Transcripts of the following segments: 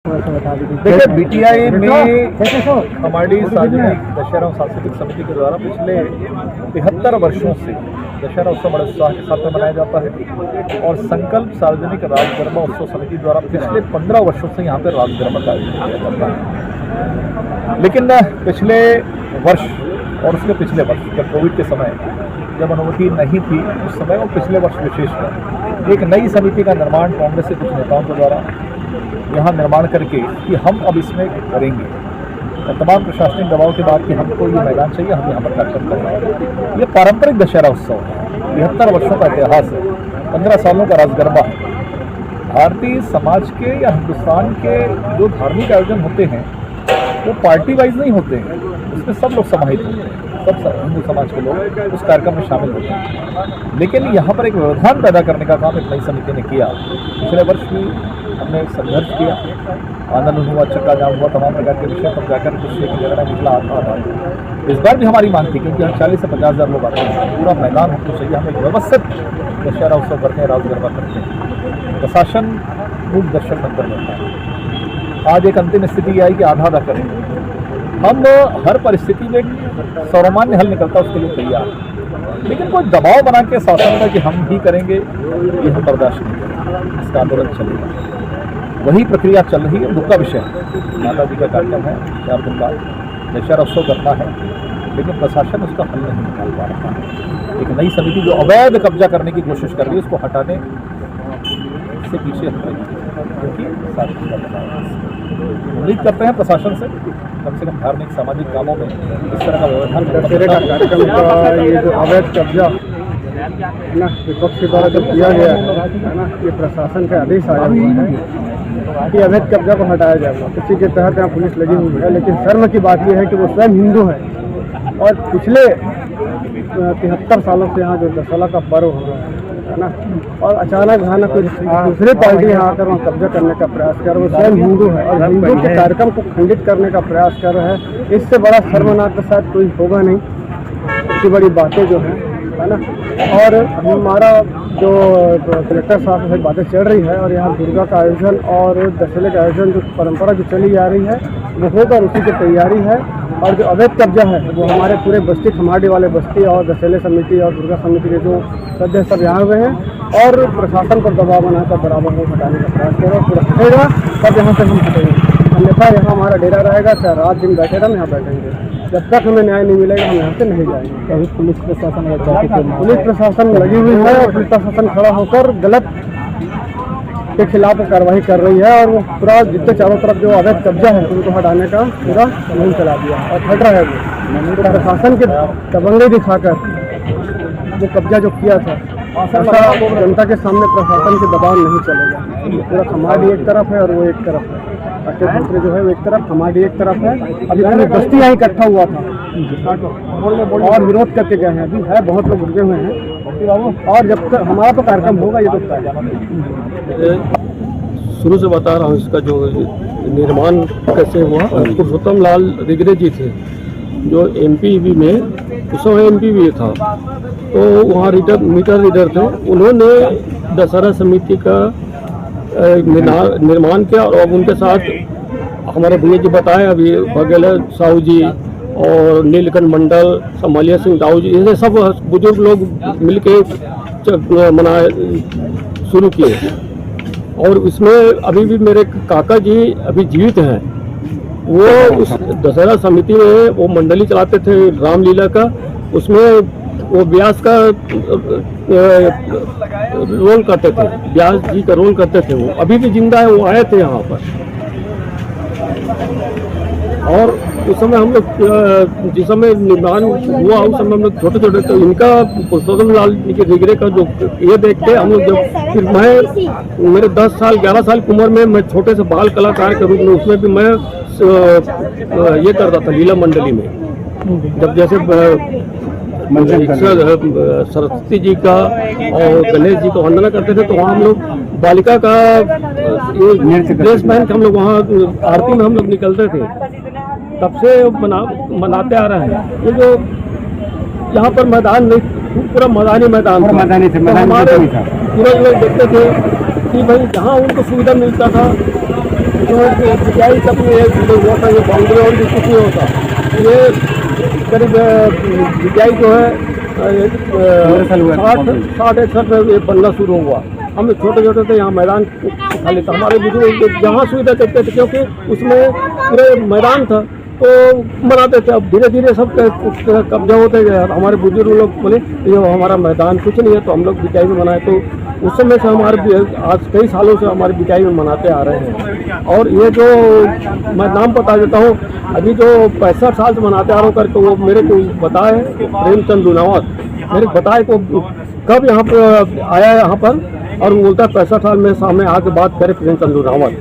देखिए, बीटीआई में हमारी सार्वजनिक दशहरा सांस्कृतिक समिति के द्वारा पिछले 73 वर्षों से दशहरा उत्सव बड़े उत्साह के साथ में मनाया जाता है और संकल्प सार्वजनिक राज गरबा उत्सव समिति द्वारा पिछले 15 वर्षों से यहाँ पर राज गरबा का आयोजन किया जाता है। लेकिन पिछले वर्ष और उसके पिछले वर्ष जब कोविड के समय जब अनुमति नहीं थी उस समय और पिछले वर्ष विशेषकर एक नई समिति का निर्माण कांग्रेस के कुछ नेताओं के द्वारा यहाँ निर्माण करके कि हम अब इसमें करेंगे और तमाम प्रशासनिक दबाव के बाद कि हमको ये मैदान चाहिए, हम यहाँ पर कार्यक्रम कर रहे हैं। ये पारंपरिक दशहरा उत्सव है, 73 वर्षों का इतिहास है, 15 सालों का राज गरबा है। भारतीय समाज के या हिंदुस्तान के जो धार्मिक आयोजन होते हैं वो पार्टी वाइज नहीं होते हैं, उसमें सब लोग समाहित होते हैं, सब हिंदू समाज के लोग उस कार्यक्रम में शामिल होते हैं। लेकिन यहाँ पर एक व्यवधान पैदा करने का काम एक नई समिति ने किया। पिछले वर्ष भी हमने संघर्ष किया, आंदोलन हुआ, चक्का जाम हुआ, तमाम प्रकार के विषय पर जाकर कुछ एक झगड़ा निकला आता। इस बार भी हमारी मांग थी क्योंकि हम 40 से 50 हज़ार लोग आते हैं, पूरा मैदान हमको चाहिए, हम एक व्यवस्थित दशहरा उत्सव करते हैं, राज गरबा करते हैं, प्रशासन मूक दर्शक अंतर रहता है। आज एक अंतिम स्थिति आई कि आधा करें। हम हर परिस्थिति में सर्वमान्य हल निकलता उसके लिए तैयार हैं, लेकिन कोई दबाव बना के शासन का कि हम ही करेंगे ये हम बर्दाश्त नहीं करेंगे, इसका आंदोलन चलेगा। वही प्रक्रिया चल रही है। दुख का विषय है, माता जी का कार्यक्रम है, 4 दिन बाद दशहरा उत्सव करना है, लेकिन प्रशासन उसका हल नहीं निकाल पा रहा है। एक नई समिति जो अवैध कब्जा करने की कोशिश कर रही है उसको हटाने से पीछे हट रही है, क्योंकि उम्मीद करते हैं प्रशासन से कम धार्मिक सामाजिक कामों में इस तरह का व्यवधान कार्यक्रम का ये जो अवैध कब्जा ना विपक्ष के द्वारा जब किया गया है ना, ये प्रशासन का आदेश आया हुआ है कि अवैध कब्जा को हटाया जाएगा। इसी के तहत यहाँ पुलिस लगी हुई है, लेकिन शर्म की बात यह है कि वो स्वयं हिंदू है और पिछले 73 सालों से यहाँ जो दशहरा का पर्व हो रहा है ना, और अचानक भाना कोई दूसरी पार्टी यहाँ आकर वहाँ कब्जा करने का प्रयास कर रहे, वो स्वयं हिंदू है और हिंदू के कार्यक्रम को खंडित करने का प्रयास कर रहे हैं। इससे बड़ा शर्मनाक तो शायद कोई होगा नहीं। इतनी बड़ी बातें जो हैं है ना, और हमारा जो कलेक्टर साहब से बातें चल रही है और यहाँ दुर्गा का आयोजन और दशहरे का आयोजन जो परंपरा जो चली जा रही है वो होकर उसी की तैयारी है। और जो अवैध कब्जा है वो हमारे पूरे बस्ती खमाड़ी वाले बस्ती और दशहरे समिति और दुर्गा समिति के जो सदस्य सब यहाँ हुए हैं और प्रशासन पर दबाव बनाकर बराबर को हटाने का प्रयास करें, पूरा हटेगा तब यहाँ से हम हटेंगे, अन्यथा यहाँ हमारा डेरा रहेगा। चाहे रात दिन बैठे हम यहाँ बैठेंगे, जब तक हमें न्याय नहीं मिलेगा हम यहाँ से नहीं जाएंगे। अभी पुलिस प्रशासन लगी हुई है और पुलिस प्रशासन खड़ा होकर गलत के खिलाफ कार्रवाई कर रही है और वो पूरा जितने चारों तरफ जो अवैध कब्जा है उनको हटाने का पूरा मुहिम चला दिया और हट रहा है वो प्रशासन के दबंगे दिखाकर जो कब्जा जो किया था। ऐसा जनता के सामने प्रशासन के दबाव नहीं चलेगा। पूरा खमाड़ी एक तरफ है और वो एक तरफ है, अच्छे दूसरे जो है वो एक तरफ, खमाड़ी एक तरफ है। अभी पूरी बस्ती यहाँ इकट्ठा हुआ था और विरोध करके गए हैं, अभी है बहुत लोग रुके हुए हैं और जब तक हमारा तो कार्यक्रम होगा ये तो शुरू से बता रहा हूँ। इसका जो निर्माण कैसे हुआ, पुरुषोत्तम लाल रिगरे जी थे जो एमपीवी में उस समय एमपीवी था, तो वहाँ मीटर रीडर थे। उन्होंने दशहरा समिति का निर्माण किया और अब उनके साथ हमारे भैया जी बताए अभी बघेल साहू जी और नीलकंठ मंडल, समालिया सिंह दाऊ जी, ये सब बुजुर्ग लोग मिलके मना शुरू किए। और इसमें अभी भी मेरे काका जी अभी जीवित हैं, वो उस दशहरा समिति में वो मंडली चलाते थे रामलीला का, उसमें वो व्यास का रोल करते थे, व्यास जी का रोल करते थे। वो अभी भी जिंदा है, वो आए थे यहाँ पर। और उस समय हम लोग जिस समय निर्माण हुआ उस समय हम लोग छोटे छोटे, तो इनका पुरुषोत्तम लाल के रिगरे का जो ये देख के हम लोग जब फिर मैं मेरे 10 साल 11 साल की उम्र में मैं छोटे से बाल कलाकार के रूप में उसमें भी मैं ये करता था लीला मंडली में। जब जैसे सरस्वती जी का और गणेश जी का वंदना करते थे तो वहाँ हम लोग बालिका का ड्रेस पहन के हम लोग वहाँ आरती में हम लोग निकलते थे। तब से मनाते आ रहे हैं। ये जो यहाँ पर मैदान नहीं, पूरा मैदानी मैदान था, हमारे पूरा लोग देखते थे कि भाई जहाँ उनको सुविधा मिलता था बिटियाई तक में एक हुआ था, ये बाउंड्री और भी कुछ नहीं होता। ये करीब बिटियाई जो है 60-61 में ये बनना शुरू हुआ। हम छोटे छोटे थे, यहाँ मैदान खाली था, हमारे बुजुर्ग जहाँ सुविधा देखते थे क्योंकि उसमें पूरे मैदान था तो बनाते थे। अब धीरे धीरे सब कब्जा होते गए। हमारे बुजुर्ग लोग बोले ये हमारा मैदान कुछ नहीं है, तो हम लोग बिटाई में बनाए। तो उस समय से हमारे आज कई सालों से हमारे बिटाई में मनाते आ रहे हैं। और ये जो मैं नाम बता देता हूँ, अभी जो 65 साल से मनाते आ रहा हूँ करके, वो मेरे को बताए प्रेमचंद लूनावत, मेरे को बताए को कब यहाँ पर आया है यहाँ पर, और बोलता है 65 साल में सामने आके बात करे प्रेमचंद लूनावत।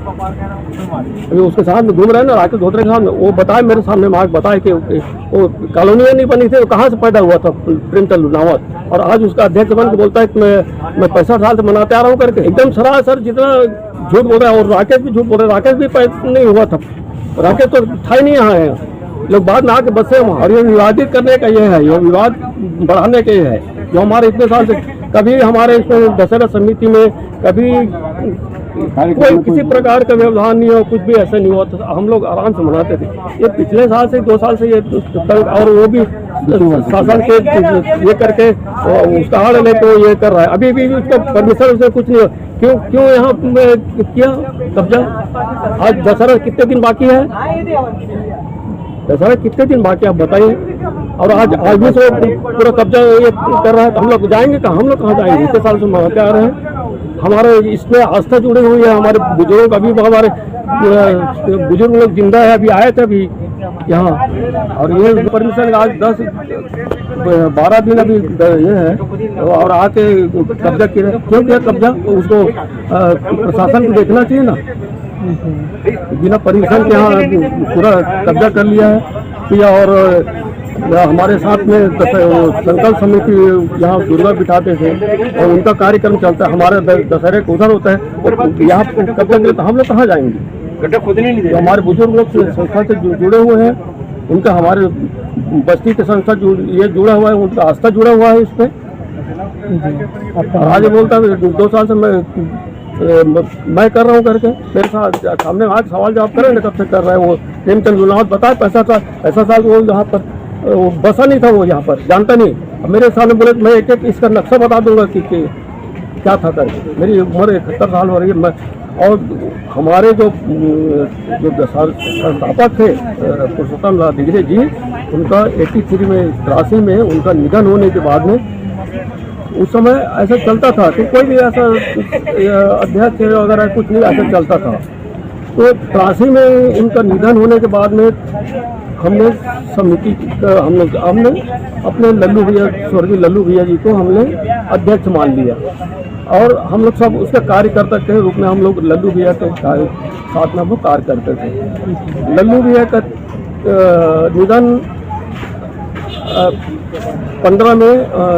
अभी उसके साथ में घूम रहे हैं ना राकेश धोत्रे के साथ में, वो बताए मेरे सामने मार्ग बताए कि वो कॉलोनियाँ नहीं बनी थी, वो कहाँ से पैदा हुआ था प्रेमचंद लूनावत, और आज उसका अध्यक्ष बन के बोलता है कि मैं 65 साल से मनाते आ रहा हूँ करके। एकदम सरासर जितना झूठ बोल रहा है। और राकेश भी झूठ बोल रहे हैं, राकेश भी नहीं हुआ था, राकेश तो था ही नहीं यहाँ है। लोग बाद में आके बसे वहाँ, और ये विवादित करने का ये है, ये विवाद बढ़ाने के है जो हमारे इतने साल से कभी हमारे इसमें दशहरा समिति में कभी कोई किसी प्रकार का व्यवधान नहीं हो, कुछ भी ऐसा नहीं हुआ। तो हम लोग आराम से मनाते थे। ये पिछले साल से 2 साल से ये और वो भी शासन के ये करके उसका आड़ लेके ये कर रहा है। अभी भी उसका परमिशन से कुछ नहीं हो। क्यों यहाँ किया कब्जा? आज दशहरा कितने दिन बाकी है? दशहरा कितने दिन बाकी आप बताइए। और आज भी से पूरा कब्जा ये कर रहा है, तो हम लोग जाएंगे कहाँ? हम लोग कहाँ जाएंगे? इतने साल से मनाते आ रहे हैं। हमारे इसमें आस्था जुड़ी हुई है। हमारे बुजुर्ग अभी हमारे बुजुर्ग लोग जिंदा है, अभी आए थे अभी यहाँ। और ये परमिशन आज 10-12 दिन अभी ये है, और आके कब्जा किया। क्यों किया कब्जा? उसको प्रशासन को देखना चाहिए ना। बिना परमिशन के यहाँ पूरा कब्जा कर लिया है। और हमारे साथ में संकल्प समिति यहाँ दुर्गा बिठाते थे और उनका कार्यक्रम चलता है। हमारे दशहरे को उधर होता है और यहाँ कब्जा करें तो हम लोग कहाँ जाएंगे? गड्ढा खोदने नहीं। हमारे बुजुर्ग लोग संस्था से जुड़े हुए हैं, उनका हमारे बस्ती के संस्था ये जुड़ा हुआ है, उनका आस्था जुड़ा हुआ है इस पर। आज बोलता है 2 साल से मैं कर रहा हूँ करके, मेरे साथ सामने आज सवाल जवाब करेंगे कब से कर रहा है। वो प्रेमचंद लूनावत बताए 65 साल वो यहाँ पर बसा नहीं था, वो यहाँ पर जानता नहीं। अब मेरे सामने बोले मैं एक इसका नक्शा बता दूंगा कि क्या था करके। मेरी उम्र 71 साल हो रही है। मैं और हमारे जो संस्थापक थे पुरुषोत्तम लाल दिगरे जी, उनका 83 में 83 में उनका निधन होने के बाद में उस समय ऐसा चलता था कि कोई भी ऐसा अध्यक्ष वगैरह कुछ नहीं ऐसा चलता था। तो 83 में उनका निधन होने के बाद में हमने समिति हमने अपने लल्लू भैया, स्वर्गीय लल्लू भैया जी को हमने अध्यक्ष मान लिया। और हम लोग सब उसके कार्यकर्ता के रूप में हम लोग लल्लू भैया के साथ में हम लोग कार्य करते थे। लल्लू भैया का निधन 15 में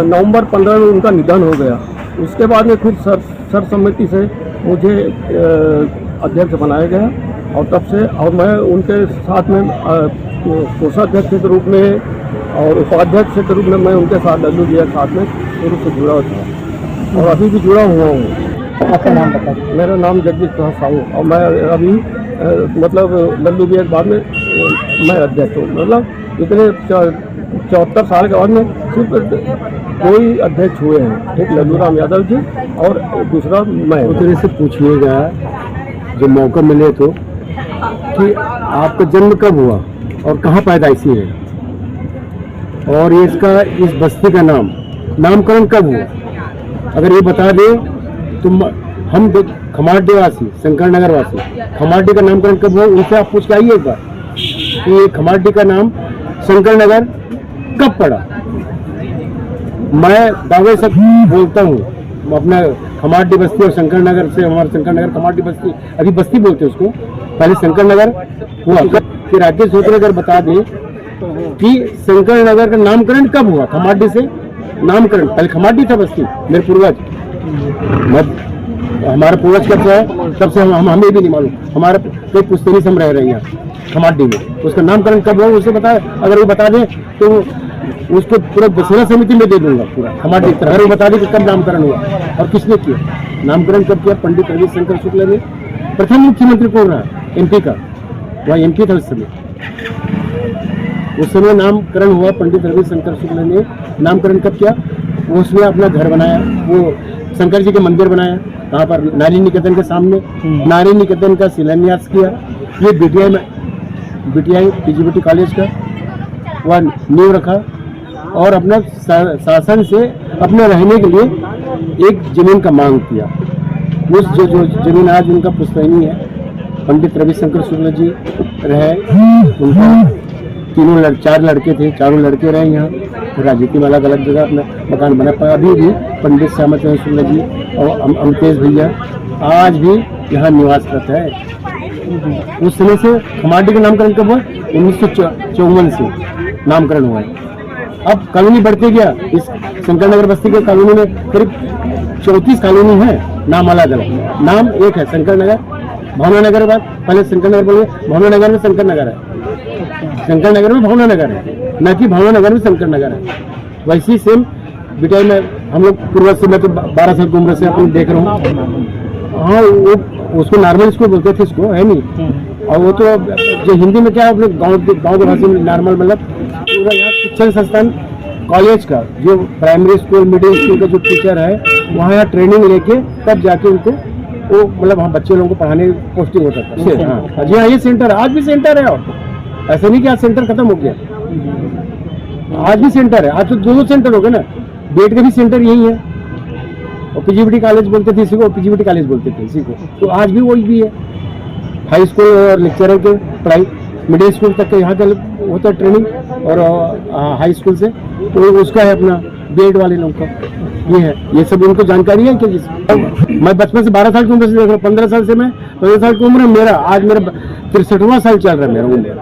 नवंबर 15 में उनका निधन हो गया। उसके बाद में फिर सर समिति से मुझे अध्यक्ष बनाया गया और तब से और मैं उनके साथ में कोषाध्यक्ष के रूप में और उपाध्यक्ष के रूप में मैं उनके साथ लल्लू भैया के साथ में शुरू से जुड़ा था और अभी भी जुड़ा हुआ हूँ। आपका नाम बताइए? मेरा नाम जगदीश प्रसाद साहू और मैं अभी मतलब लल्लू भैया के बाद में मैं अध्यक्ष हूँ। मतलब इतने 74 साल के बाद में सिर्फ 2 ही अध्यक्ष हुए हैं, एक लल्लू राम यादव जी और दूसरा मैं। उतने से पूछिएगा जो मौका मिले तो कि आपका जन्म कब हुआ और कहाँ पैदाइशी है, और ये इसका इस बस्ती का नामकरण कब हुआ? अगर ये बता दें तो हम खमारडी वासी, शंकर नगर वासी, खमारडी का नामकरण कब हुआ उनसे आप पूछ के आइए एक बार कि ये खमारडी का नाम शंकर नगर कब पड़ा। मैं दावे से बोलता हूँ, अपना खमारडी बस्ती और शंकर नगर से, हमारा शंकर नगर खमारडी बस्ती अभी बस्ती बोलते हैं उसको, पहले शंकर नगर हुआ। कि राकेश धोत्रे अगर बता दें कि शंकर नगर का नामकरण कब हुआ, खमारडी से नामकरण, पहले खमारडी था बस्ती, मेरे पूर्वज, हमारा पूर्वज कब से है तब से हमें भी नहीं मालूम, हमारे कई पुश्तैनी से हम रह रहे हैं खमारडी में, उसका नामकरण कब हुआ उसे बताए। अगर वो बता दें तो उसको पूरा दशहरा समिति में दे दूंगा पूरा खमारडी तरह। अगर वो बता दें कि कब नामकरण हुआ और किसने किया, नामकरण कब किया, पंडित रवि शंकर शुक्ला ने प्रथम मुख्यमंत्री कौन रहा? एमपी का, वह एमपी था उस समय नामकरण हुआ। पंडित रविशंकर शुक्ल ने नामकरण कब किया? उसने अपना घर बनाया, वो शंकर जी के मंदिर बनाया, कहाँ पर? नारी निकेतन के सामने नारी निकेतन का शिलान्यास किया। ये बीटीआई पीजीबीटी कॉलेज का वह नींव रखा और अपना शासन से अपने रहने के लिए एक जमीन का मांग किया। उस जो जमीन आज उनका पुश्तैनी है, पंडित रविशंकर शुक्ल जी रहे, उनका चार लड़के थे, चारों लड़के रहे यहाँ। राजनीति में अलग अलग जगह अपना मकान बना पाया। अभी भी पंडित श्यामा चंद्र शुक्ल जी और अमतेश भैया आज भी यहाँ निवास करता है। उस समय से खमाडी का नामकरण कब हुआ? 1954 से नामकरण हुआ है। अब कॉलोनी बढ़ते गया। इस शंकर नगर बस्ती के कॉलोनी में करीब 34 कॉलोनी है, नाम अलग अलग। नाम एक है शंकर नगर, भावना नगर। बाद पहले शंकर नगर बोले, भावना नगर में शंकर नगर है, शंकर नगर में भावना नगर है, न कि भावना नगर में शंकर नगर है। वैसी सेम बीटीआई में हम लोग पूर्वज से, मैं तो 12 साल की उम्र से अपन देख रहा हूँ। हाँ, वो उसको नॉर्मल स्कूल बोलते थे, इसको है नहीं। और वो तो जो हिंदी में क्या अपने गाँव के भाषा में नॉर्मल, मतलब पूरा यहाँ शिक्षण संस्थान कॉलेज का जो प्राइमरी स्कूल मिडिल स्कूल का जो टीचर है, वहाँ यहाँ ट्रेनिंग लेके तब जाके उनको वो मतलब वहाँ बच्चे लोगों को पढ़ाने पोस्टिंग होता था। हाँ जी हाँ, ये सेंटर आज भी सेंटर है। और ऐसा नहीं कि आज सेंटर खत्म हो गया, आज भी सेंटर है। आज तो दो सेंटर हो गए ना, बेट के भी सेंटर यही है। और पीजीबीटी कॉलेज बोलते थे इसी को, पीजीबीटी कॉलेज बोलते थे इसी को, तो आज भी वही भी है। हाई स्कूल और लेक्चरर के पढ़ाई, मिडिल स्कूल तक का यहाँ का होता है ट्रेनिंग, और हाई स्कूल से तो उसका है अपना बीएड वाले लोग का। ये है, ये सब उनको जानकारी है कि मैं बचपन से 12 साल की उम्र से देख रहा हूँ। 15 साल से मैं 15 साल की उम्र मेरा, आज मेरा 63वां साल चल रहा है मेरा उम्र।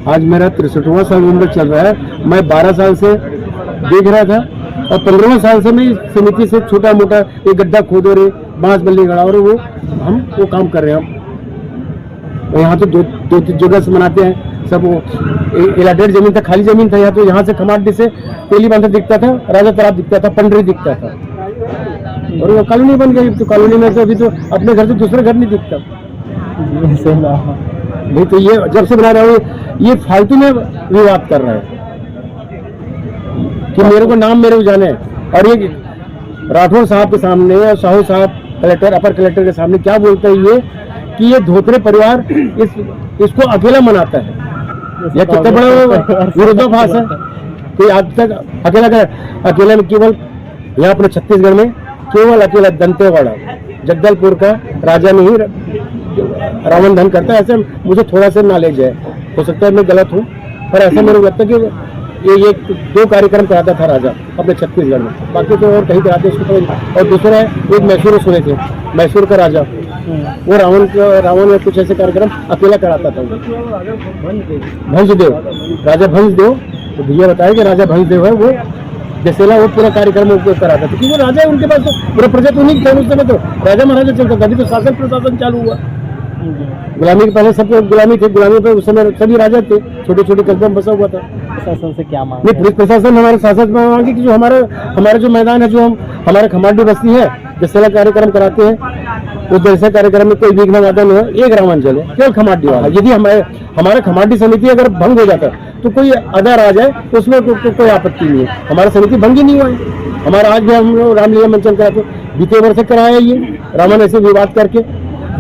आज मेरा 63वां साल उम्र चल रहा है। मैं 12 साल से देख रहा था और 15वां साल से मैं समिति से छोटा मोटा एक गड्ढा खोदो रे, बांस बल्ली गड़ा और वो काम कर रहे हैं हम। यहाँ तो दो जगह से मनाते हैं सब। वो इलाटेड जमीन था, खाली जमीन था यहाँ, तो यहाँ से खमाडी से तेली बांधा दिखता था, राजा तालाब दिखता था, पंडरी दिखता था, और वो कॉलोनी बन गई। तो कॉलोनी में तो अभी तो अपने घर से दूसरे घर नहीं दिखता नहीं। तो ये जब से बना रहा हूँ, ये फालतू में विवाद कर रहा है कि मेरे को नाम मेरे को जाने। और ये राठौर साहब के सामने और साहू साहब कलेक्टर, अपर कलेक्टर के सामने क्या बोलते हैं ये कि ये धोत्रे परिवार इसको अकेला मनाता है। यह कितना बड़ा विरोधाभास है कि आज तक अकेला में केवल यहाँ अपने छत्तीसगढ़ में केवल अकेला दंतेवाड़ा जगदलपुर का राजा में ही रावण धन करता है। ऐसे मुझे थोड़ा सा नॉलेज है, हो सकता है मैं गलत हूँ, पर ऐसा मेरे को लगता है कि ये 2 कार्यक्रम कराता था राजा अपने छत्तीसगढ़ में, बाकी तो और कहीं कराते उसको। और दूसरा है एक मैसूर सुने थे, मैसूर का राजा, वो रावण में कुछ ऐसे कार्यक्रम अकेला कराता था। भंजदेव, राजा भंजदेव, तो भैया बताया कि राजा भंजदेव है वो जैसेला, वो पूरा कार्यक्रम कराता था क्योंकि वो राजा है, उनके पास तो पूरा प्रजा तो नहीं था उस समय, तो राजा महाराजा चलता था। अभी तो शासन प्रशासन चालू हुआ। गुलामी के पहले सब गुलामी थे, गुलामी पे उस समय सभी राजा थे, छोटे छोटे कस्बों में बसा हुआ था। प्रशासन से क्या मांग? नहीं, पुलिस प्रशासन हमारे शासन में मांगी कि जो हमारा जो मैदान है, जो हमारे खमाडी बस्ती है, जैसेला कार्यक्रम कराते हैं, उस जैसे कार्यक्रम में कोई विघ्न वादन हो, एक रावण जले, केवल खमाडी वाला। यदि हमारा खमाडी समिति अगर भंग हो जाता तो कोई अदर आ जाए तो उसमें कोई आपत्ति नहीं है। हमारा समिति भंग ही नहीं हुआ है। हमारा आज भी हम लोग रामलीला मंचन कराते, बीते वर्ष कराया ये रावण ऐसे विवाद करके,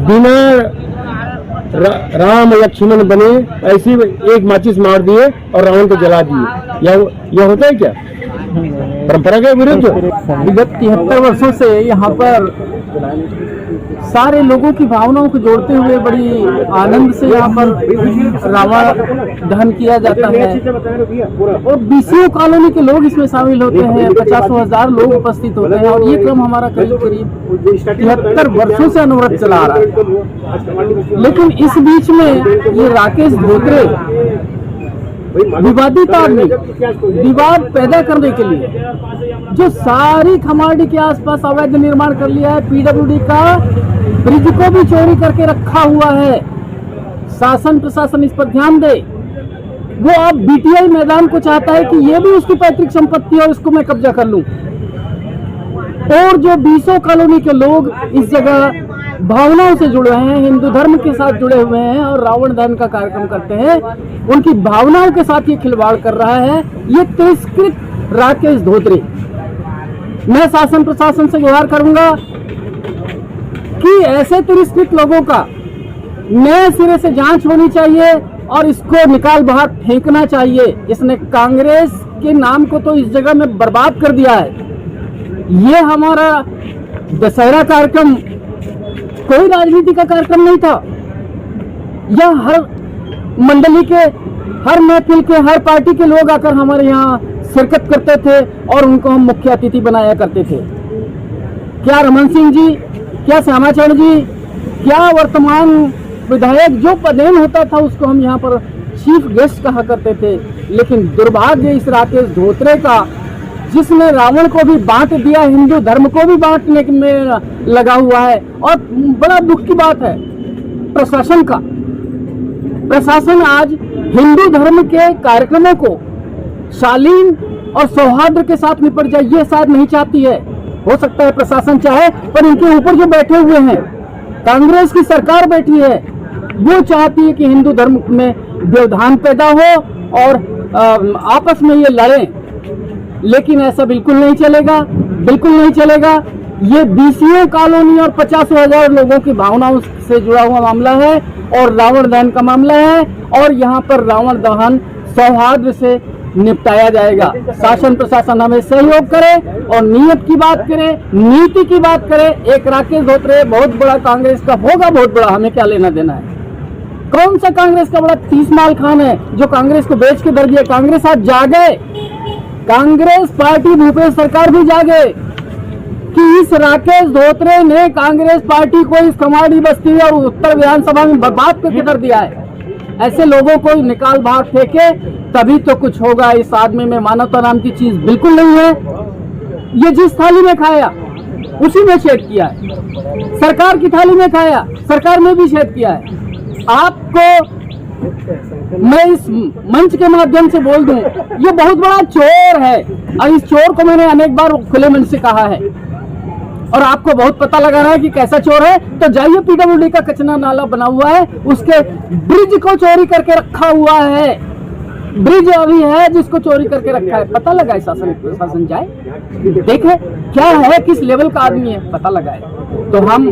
बिना राम लक्ष्मण बने ऐसी एक माचिस मार दिए और रावण को जला दिए। यह होता है क्या? परंपरा के विरुद्ध। विगत 73 वर्षों से यहाँ पर सारे लोगों की भावनाओं को जोड़ते हुए बड़ी आनंद से यहाँ पर रावण दहन किया जाता है और बीसीओ कॉलोनी के लोग इसमें शामिल होते हैं। 50,000 लोग उपस्थित होते हैं और ये क्रम हमारा करीब 73 वर्षों से अनवरत चला आ रहा है। लेकिन इस बीच में ये राकेश धोत्रे विवाद पैदा करने के लिए जो सारी खमाडी के आसपास अवैध निर्माण कर लिया है, पीडब्ल्यूडी का ब्रिज को भी चोरी करके रखा हुआ है। शासन प्रशासन इस पर ध्यान दे। वो अब बीटीआई मैदान को चाहता है कि ये भी उसकी पैतृक संपत्ति है और इसको मैं कब्जा कर लूं। और जो 20 कॉलोनी के लोग इस जगह भावनाओं से जुड़े हैं, हिंदू धर्म के साथ जुड़े हुए हैं और रावण दहन का कार्यक्रम करते हैं, उनकी भावनाओं के साथ ये खिलवाड़ कर रहा है ये तिरस्कृत राकेश धोत्रे। मैं शासन प्रशासन से गुहार करूंगा कि ऐसे तिरस्कृत लोगों का नए सिरे से जांच होनी चाहिए और इसको निकाल बाहर फेंकना चाहिए। इसने कांग्रेस के नाम को तो इस जगह में बर्बाद कर दिया है। ये हमारा दशहरा कार्यक्रम कोई राजनीति का कार्यक्रम नहीं था। यह हर मंडली के, हर महफिल के, हर पार्टी के लोग आकर हमारे यहाँ शिरकत करते थे और उनको हम मुख्य अतिथि बनाया करते थे। क्या रमन सिंह जी, क्या श्यामाचरण जी, क्या वर्तमान विधायक जो पदेन होता था उसको हम यहाँ पर चीफ गेस्ट कहा करते थे। लेकिन दुर्भाग्य इस राकेश धोत्रे का, जिसने रावण को भी बांट दिया, हिंदू धर्म को भी बांटने में लगा हुआ है। और बड़ा दुख की बात है प्रशासन का, प्रशासन आज हिंदू धर्म के कार्यक्रमों को शालीन और सौहार्द के साथ निपट जाए ये शायद नहीं चाहती है। हो सकता है प्रशासन चाहे, पर इनके ऊपर जो बैठे हुए हैं, कांग्रेस की सरकार बैठी है, वो चाहती है कि हिंदू धर्म में व्यवधान पैदा हो और आपस में ये लड़ें। लेकिन ऐसा बिल्कुल नहीं चलेगा, बिल्कुल नहीं चलेगा। ये बीसीओ कॉलोनी और 50,000 लोगों की भावनाओं से जुड़ा हुआ मामला है और रावण दहन का मामला है और यहाँ पर रावण दहन सौहार्द से निपटाया जाएगा। शासन प्रशासन हमें सहयोग करे और नियत की बात करे, नीति की बात करे। एक राकेश धोत्रे बहुत बड़ा कांग्रेस का होगा, बहुत बड़ा, हमें क्या लेना देना है। कौन सा कांग्रेस का बड़ा 30 माल खान है जो कांग्रेस को बेच के दर दिया। कांग्रेस आज जागे, कांग्रेस पार्टी, भूपेश सरकार भी जागे कि इस राकेश धोत्रे ने कांग्रेस पार्टी को इस कमाड़ी बस्ती और उत्तर विधानसभा में बर्बाद करके कर दिया है। ऐसे लोगों को निकाल बाहर फेंके तभी तो कुछ होगा। इस आदमी में मानवता नाम की चीज बिल्कुल नहीं है। ये जिस थाली में खाया उसी में छेद किया है। सरकार की थाली में खाया, सरकार में भी छेद किया है। आपको मैं इस मंच के माध्यम से बोल दूं, ये बहुत बड़ा चोर है और इस चोर को मैंने अनेक बार खुले मन से कहा है और आपको बहुत पता लगाना है कि कैसा चोर है। तो जाइए, पीडब्ल्यूडी का कचरा नाला बना हुआ है, उसके ब्रिज को चोरी करके रखा हुआ है। ब्रिज अभी है जिसको चोरी करके रखा है, पता लगाए। शासन जाए देखे क्या है, किस लेवल का आदमी है, पता लगाए। तो हम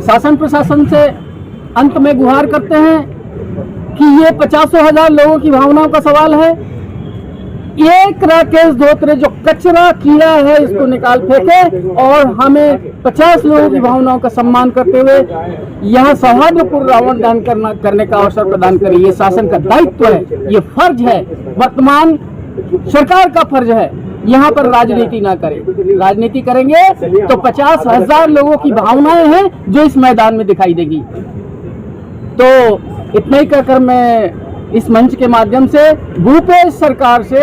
शासन प्रशासन से अंत में गुहार करते हैं कि ये 50,000 लोगों की भावनाओं का सवाल है। एक राकेश धोत्रे जो कचरा कीड़ा है इसको निकाल फेंके और हमें 50 लोगों की भावनाओं का सम्मान करते हुए यहाँ सौहार्दपूर्ण रावण दहन करने का अवसर प्रदान करे। ये शासन का दायित्व है, ये फर्ज है, वर्तमान सरकार का फर्ज है। यहाँ पर राजनीति ना करें। राजनीति करेंगे तो 50,000 लोगों की भावनाएं हैं जो इस मैदान में दिखाई देगी। तो इतना ही कहकर मैं इस मंच के माध्यम से भूपेश सरकार से,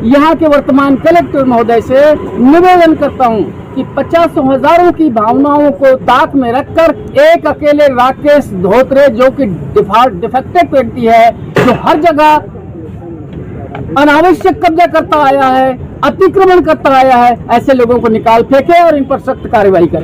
यहाँ के वर्तमान कलेक्टर महोदय से निवेदन करता हूँ कि 50,000 की भावनाओं को ताक में रखकर एक अकेले राकेश धोत्रे जो कि डिफेक्टेड व्यक्ति है, जो हर जगह अनावश्यक कब्जा करता आया है, अतिक्रमण करता आया है, ऐसे लोगों को निकाल फेंके और इन पर सख्त कार्रवाई करे।